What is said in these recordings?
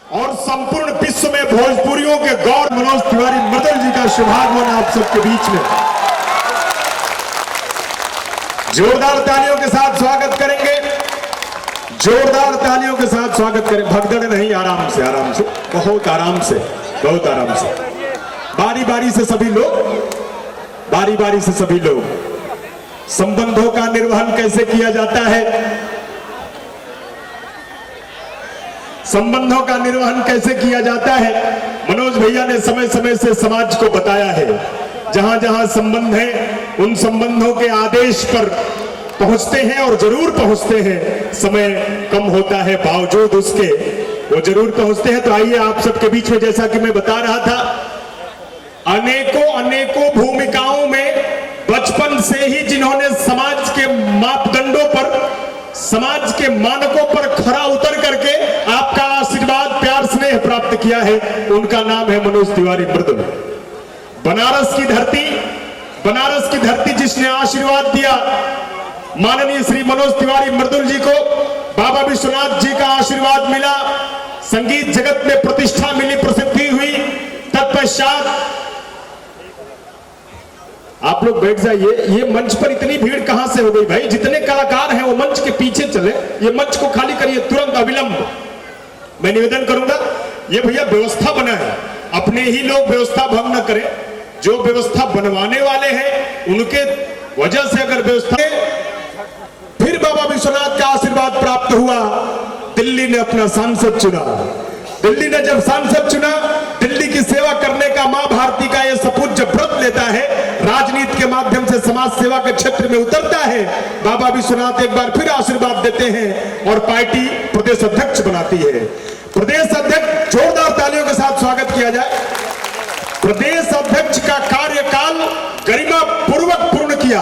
और संपूर्ण विश्व में भोजपुरियों के गौर मनोज तिवारी मृदुल जी का शुभागमन आप सबके बीच में जोरदार तालियों के साथ स्वागत करेंगे। जोरदार तालियों के साथ स्वागत करें। भगदड़ नहीं, आराम से, आराम से, बहुत आराम से, बहुत आराम से। बारी बारी से सभी लोग, बारी बारी से सभी लोग। संबंधों का निर्वहन कैसे किया जाता है, संबंधों का निर्वहन कैसे किया जाता है, मनोज भैया ने समय समय से समाज को बताया है। जहां जहां संबंध है उन संबंधों के आदेश पर पहुंचते हैं और जरूर पहुंचते हैं। समय कम होता है बावजूद उसके वो जरूर पहुंचते हैं। तो आइए आप सबके बीच में, जैसा कि मैं बता रहा था, अनेकों अनेकों भूमिकाओं में बचपन से ही जिन्होंने समाज के मापदंडों पर, समाज के मानकों पर खरा उतर करके आपका आशीर्वाद, प्यार, स्नेह प्राप्त किया है, उनका नाम है मनोज तिवारी मृदुल। बनारस की धरती, बनारस की धरती जिसने आशीर्वाद दिया माननीय श्री मनोज तिवारी मृदुल जी को, बाबा विश्वनाथ जी का आशीर्वाद मिला, संगीत जगत में प्रतिष्ठा मिली, प्रसिद्धि हुई। तत्पश्चात आप लोग बैठ जाइए। ये मंच पर इतनी भीड़ कहां से हो गई भाई? जितने कलाकार हैं वो मंच के पीछे चले, ये मंच को खाली करिए तुरंत, अविलंब। मैं निवेदन करूंगा, ये भैया व्यवस्था बना है, अपने ही लोग व्यवस्था भंग न करें। जो व्यवस्था बनवाने वाले हैं उनके वजह से अगर व्यवस्था, फिर बाबा विश्वनाथ का आशीर्वाद प्राप्त हुआ। दिल्ली ने अपना सांसद चुना, दिल्ली ने जब सांसद चुना, दिल्ली की सेवा करने का मां भारती का यह सपूत जब व्रत लेता है, राजनीति के माध्यम से समाज सेवा के क्षेत्र में उतरता है, बाबा विश्वनाथ एक बार फिर आशीर्वाद देते हैं और पार्टी प्रदेश अध्यक्ष बनाती है। प्रदेश अध्यक्ष, जोरदार तालियों के साथ स्वागत किया जाए। प्रदेश अध्यक्ष का कार्यकाल गरिमा पूर्वक पूर्ण किया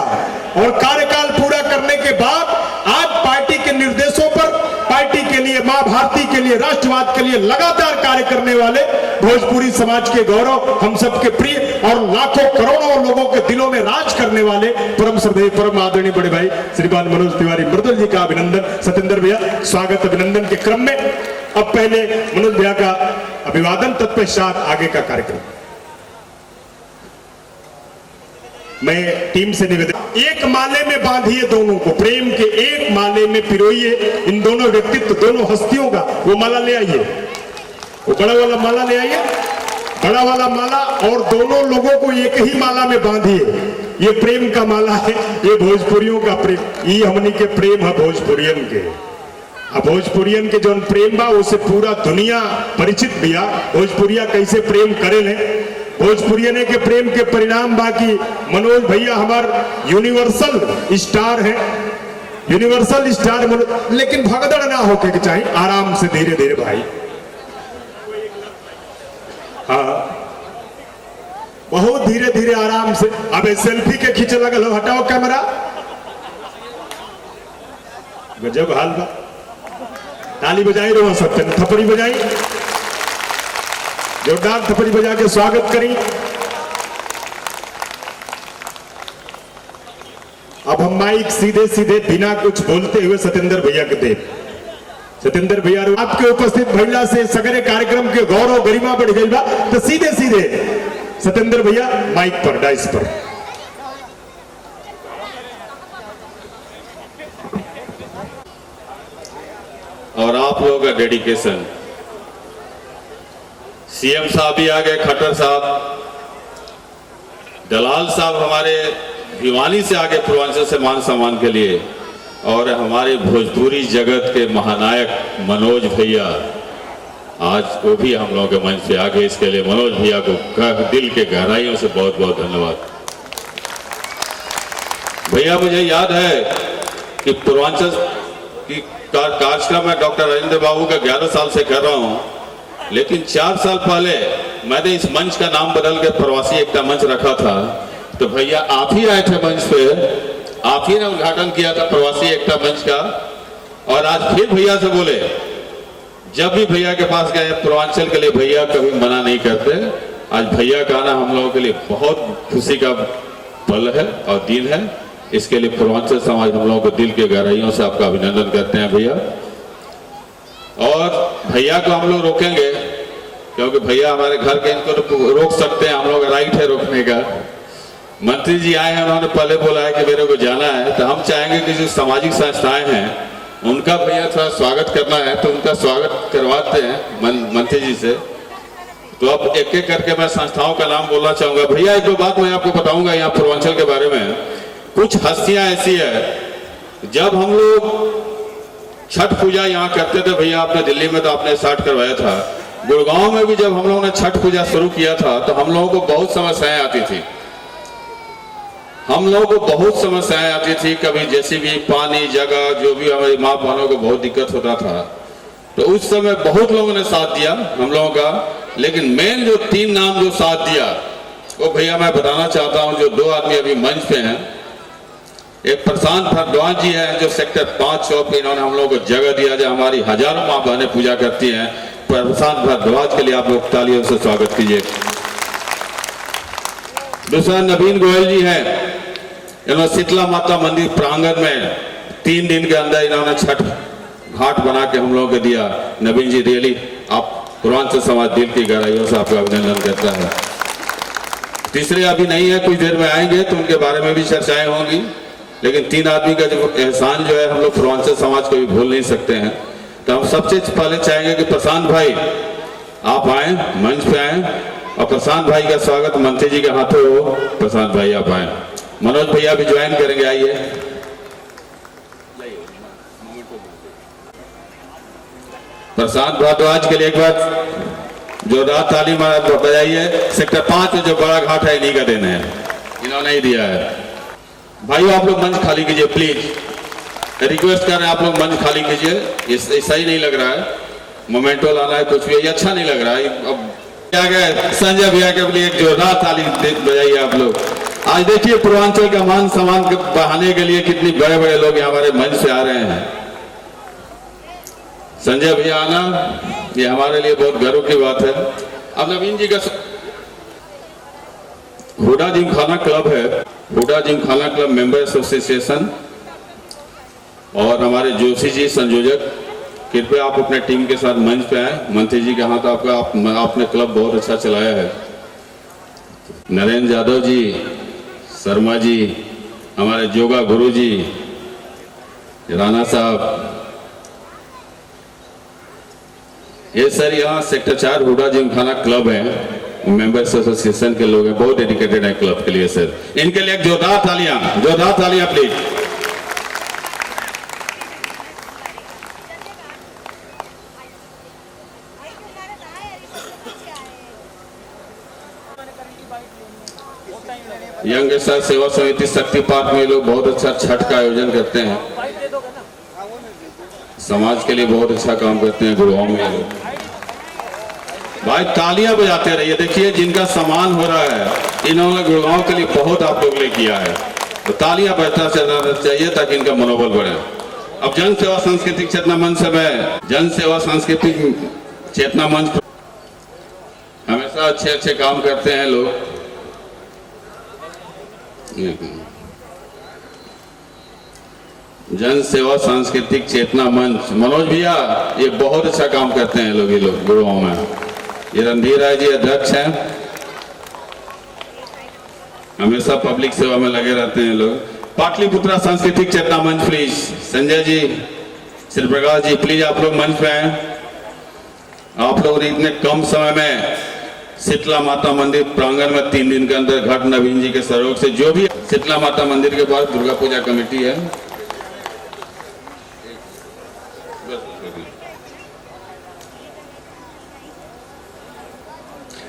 और कार्यकाल पूरा करने के बाद आज पार्टी के निर्देशों पर, पार्टी के लिए, मां भारती के लिए, राष्ट्रवाद के लिए लगातार कार्य करने वाले भोजपुरी समाज के गौरव, हम सबके प्रिय और लाखों करोड़ों लोगों के दिलों में राज करने वाले परम श्रद्धेय, परम आदरणीय बड़े भाई श्रीमान मनोज तिवारी मृदुल जी का अभिनंदन। सत्येंद्र भैया, स्वागत अभिनंदन के क्रम में अब पहले मनोज भैया का अभिवादन, तत्पश्चात आगे का कार्यक्रम। मैं टीम से निवेदन, एक माले में बांधिए दोनों को, प्रेम के एक माले में पिरोइए इन दोनों व्यक्तित्व, दोनों हस्तियों का। वो माला ले आइए, वो बड़ा वाला माला ले आइए, बड़ा वाला माला, और दोनों लोगों को एक ही माला में बांधिए। ये प्रेम का माला है, ये भोजपुरियों का प्रेम, ये हमनी के प्रेम है भोजपुरियन के। भोजपुरियन के जो प्रेम बा उसे पूरा दुनिया परिचित बिया। भोजपुरिया कैसे प्रेम करेले, भोजपुरियने के प्रेम के परिणाम बाकी मनोज भैया हमार यूनिवर्सल स्टार है, यूनिवर्सल स्टार। लेकिन भगदड़ ना होके चाहिए, आराम से, धीरे धीरे भाई। हाँ, बहुत धीरे धीरे, आराम से। अब सेल्फी के खींचे लगल हो, हटाओ कैमरा। गजब हाल बा। ताली बजाई रहो सब, थपड़ी बजाई, जोरदार थपड़ी बजा के स्वागत करी। अब हम माइक सीधे सीधे बिना कुछ बोलते हुए सत्येंद्र भैया के दे। सत्येंद्र भैया, आपके उपस्थित महिला से सगरे कार्यक्रम के गौरव गरिमा बढ़ गई बा, तो सीधे सीधे सत्येंद्र भैया माइक पर, डाइस पर। और आप लोगों का डेडिकेशन, सीएम साहब भी आ गए, खट्टर साहब, दलाल साहब हमारे भिवानी से आगे पूर्वांचल से मान सम्मान के लिए, और हमारे भोजपुरी जगत के महानायक मनोज भैया आज वो भी हम लोगों के मंच पे आ गए। इसके लिए मनोज भैया को दिल के गहराइयों से बहुत बहुत धन्यवाद। भैया, मुझे याद है कि पूर्वांचल की कार्यक्रम में डॉक्टर राजेंद्र बाबू का 11 साल से कर रहा हूं, लेकिन 4 साल पहले मैंने इस मंच का नाम बदल के प्रवासी एकता मंच रखा था। तो भैया आप ही आए थे मंच पे, आप ही ने उद्घाटन किया था प्रवासी एकता मंच का। और आज फिर भैया से बोले, जब भी भैया के पास गए पूर्वांचल के लिए भैया कभी मना नहीं करते। आज भैया का आना हम लोगों के लिए बहुत खुशी का पल है और दिन है। इसके लिए पूर्वांचल समाज हम लोगों को दिल के गहराइयों से आपका अभिनंदन करते हैं भैया। और भैया को हम लोग रोकेंगे क्योंकि भैया हमारे घर के, इनको रोक सकते हैं, हम लोग राइट है रोकने का। मंत्री जी आए हैं, उन्होंने पहले बोला है कि मेरे को जाना है, तो हम चाहेंगे कि जो सामाजिक संस्थाएं हैं उनका भैया थोड़ा स्वागत करना है, तो उनका स्वागत करवाते हैं मंत्री जी से। तो अब एक एक करके मैं संस्थाओं का नाम बोलना चाहूंगा। भैया एक दो बात मैं आपको बताऊंगा यहाँ पूर्वांचल के बारे में। कुछ हस्तियां ऐसी है, जब हम लोग छठ पूजा यहाँ करते थे, भैया आपने दिल्ली में तो आपने स्टार्ट करवाया था, गुड़गांव में भी जब हम लोगों ने छठ पूजा शुरू किया था तो हम लोगों को बहुत समस्याएं आती थी। हम लोगों को बहुत समस्याएं आती थी, कभी जैसे भी पानी, जगह, जो भी हमारी माँ बहनों को बहुत दिक्कत होता था। तो उस समय बहुत लोगों ने साथ दिया हम लोगों का, लेकिन मेन जो 3 नाम जो साथ दिया वो भैया मैं बताना चाहता हूं, जो 2 आदमी अभी मंच पे हैं। एक प्रशांत भारद्वाज जी है जो सेक्टर 5 चौक पे इन्होंने हम लोगों को जगह दिया, जो हमारी हजारों माँ बहनें पूजा करती हैं। प्रशांत भारद्वाज के लिए आप लोग तालियों से स्वागत कीजिए। दूसरा नवीन गोयल जी हैं, इन्होंने शीतला माता मंदिर प्रांगण में 3 दिन के अंदर इन्होंने छठ घाट बना के हम लोगों को दिया। नवीन जी रियली आप पूर्वांचल समाज दिल की गहराइयों से आपका अभिनंदन करता है। तीसरे अभी नहीं है, कुछ देर में आएंगे तो उनके बारे में भी चर्चाएं होंगी, लेकिन 3 आदमी का जो एहसान जो है हम लोग पूर्वांचल समाज को भी भूल नहीं सकते हैं। तो हम सबसे पहले चाहेंगे कि प्रशांत भाई आप आए, मंच पे आए, और प्रशांत भाई का स्वागत मंत्री जी के हाथों हो। प्रशांत भाई आप आए, मनोज भैया भी ज्वाइन करेंगे, आइए। प्रशांत भारद्वाज के लिए एक बार जोरदार ताली बजाइए। सेक्टर 5 में जो बड़ा घाट है इन्हीं का देना है, इन्होंने ही दिया है। भाइयों आप लोग मंच खाली कीजिए प्लीज, रिक्वेस्ट कर रहे हैं आप लोग मंच खाली कीजिए। ये सही नहीं लग रहा है, मोमेंटो लाना है, कुछ भी ये अच्छा नहीं लग रहा है। अब क्या गए संजय भैया के लिए एक जोरदार ताली बजाइए आप लोग। आज देखिए पूर्वांचल का मान सम्मान बढ़ाने के लिए कितने बड़े बड़े लोग हमारे मंच से आ रहे हैं। संजय भैया आना ये हमारे लिए बहुत गर्व की बात है। अब नवीन जी का हुडा जिमखाना क्लब है, Huda Gymkhana club member association, और हमारे जोशी जी संयोजक, कृपया आप अपने टीम के साथ मंच पे आए। मंत्री जी के हाथ आपने क्लब बहुत अच्छा चलाया है। नरेंद्र यादव जी, शर्मा जी, हमारे योगा गुरु जी, राणा साहब, ये सर यहाँ सेक्टर 4 हुडा जिमखाना क्लब है, मेंबर्स एसोसिएशन के लोग हैं, बहुत डेडिकेटेड है क्लब के लिए सर। इनके लिए जोरदार तालियां प्लीज। यंग स्टार सेवा समिति शक्ति पार्क में लोग बहुत अच्छा छठ का आयोजन करते हैं, समाज के लिए बहुत अच्छा काम करते हैं। गुड़गांव में भाई तालियां बजाते रहिए। देखिए जिनका सम्मान हो रहा है इन्होंने गुड़गांव के लिए बहुत आप लोग ने किया है, तो तालियां बजता चलना चाहिए ताकि इनका मनोबल बढ़े। अब जन सेवा सांस्कृतिक चेतना मंच से मैं जन सेवा सांस्कृतिक चेतना मंच हमेशा अच्छे काम करते हैं लोग। जन सेवा सांस्कृतिक चेतना मंच, मनोज भैया ये बहुत अच्छा काम करते हैं लोग, ये लोग गुड़गांव में। ये रणधीर राय जी अध्यक्ष हैं, हमेशा पब्लिक सेवा में लगे रहते हैं लोग। पाटलिपुत्रा सांस्कृतिक चेतना मंच प्लीज, संजय जी, श्री प्रकाश जी प्लीज आप लोग मंच पे आए। आप लोग ने इतने कम समय में शीतला माता मंदिर प्रांगण में 3 दिन के अंदर घाट नवीन जी के सहयोग से, जो भी शीतला माता मंदिर के पास दुर्गा पूजा कमेटी है,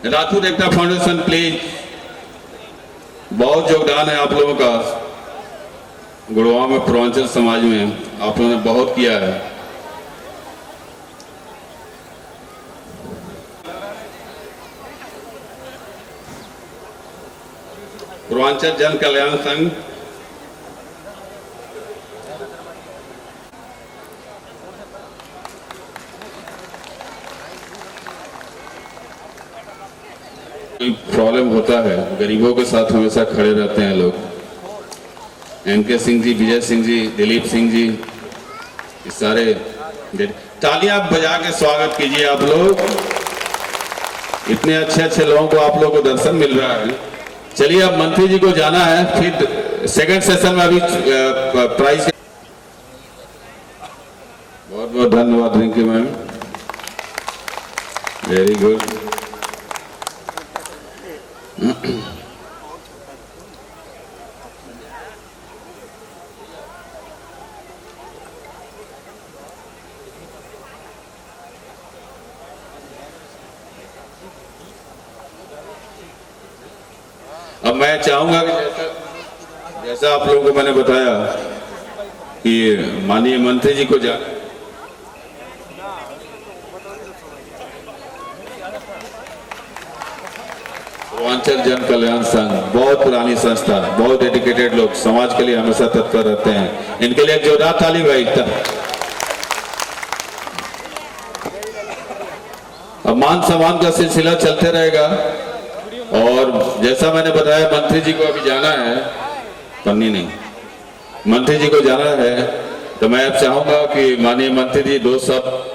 राठौर एकता फाउंडेशन प्लीज, बहुत योगदान है आप लोगों का गुड़गांव में, पूर्वांचल समाज में आप लोगों ने बहुत किया है। पूर्वांचल जन कल्याण संघ, प्रॉब्लम होता है गरीबों के साथ हमेशा खड़े रहते हैं लोग। एनके सिंह जी, विजय सिंह जी, दिलीप सिंह जी, सारे तालियां बजा के स्वागत कीजिए आप लोग। इतने अच्छे अच्छे लोगों को आप लोगों को दर्शन मिल रहा है। चलिए अब मंत्री जी को जाना है, फिर सेकंड सेशन में अभी प्राइज। बहुत बहुत धन्यवाद रिंकी मैम, वेरी गुड। अब मैं चाहूंगा कि जैसा आप लोगों को मैंने बताया कि माननीय मंत्री जी को जा पूर्वांचल जन कल्याण संघ बहुत पुरानी संस्था, बहुत डेडिकेटेड लोग, समाज के लिए हमेशा तत्पर रहते हैं। इनके लिए एक जोरदार ताली भाई। अब मान सम्मान का सिलसिला चलते रहेगा और जैसा मैंने बताया मंत्री जी को अभी जाना है, पन्नी नहीं, मंत्री जी को जाना है, तो मैं अब चाहूंगा कि माननीय मंत्री जी दो शब्द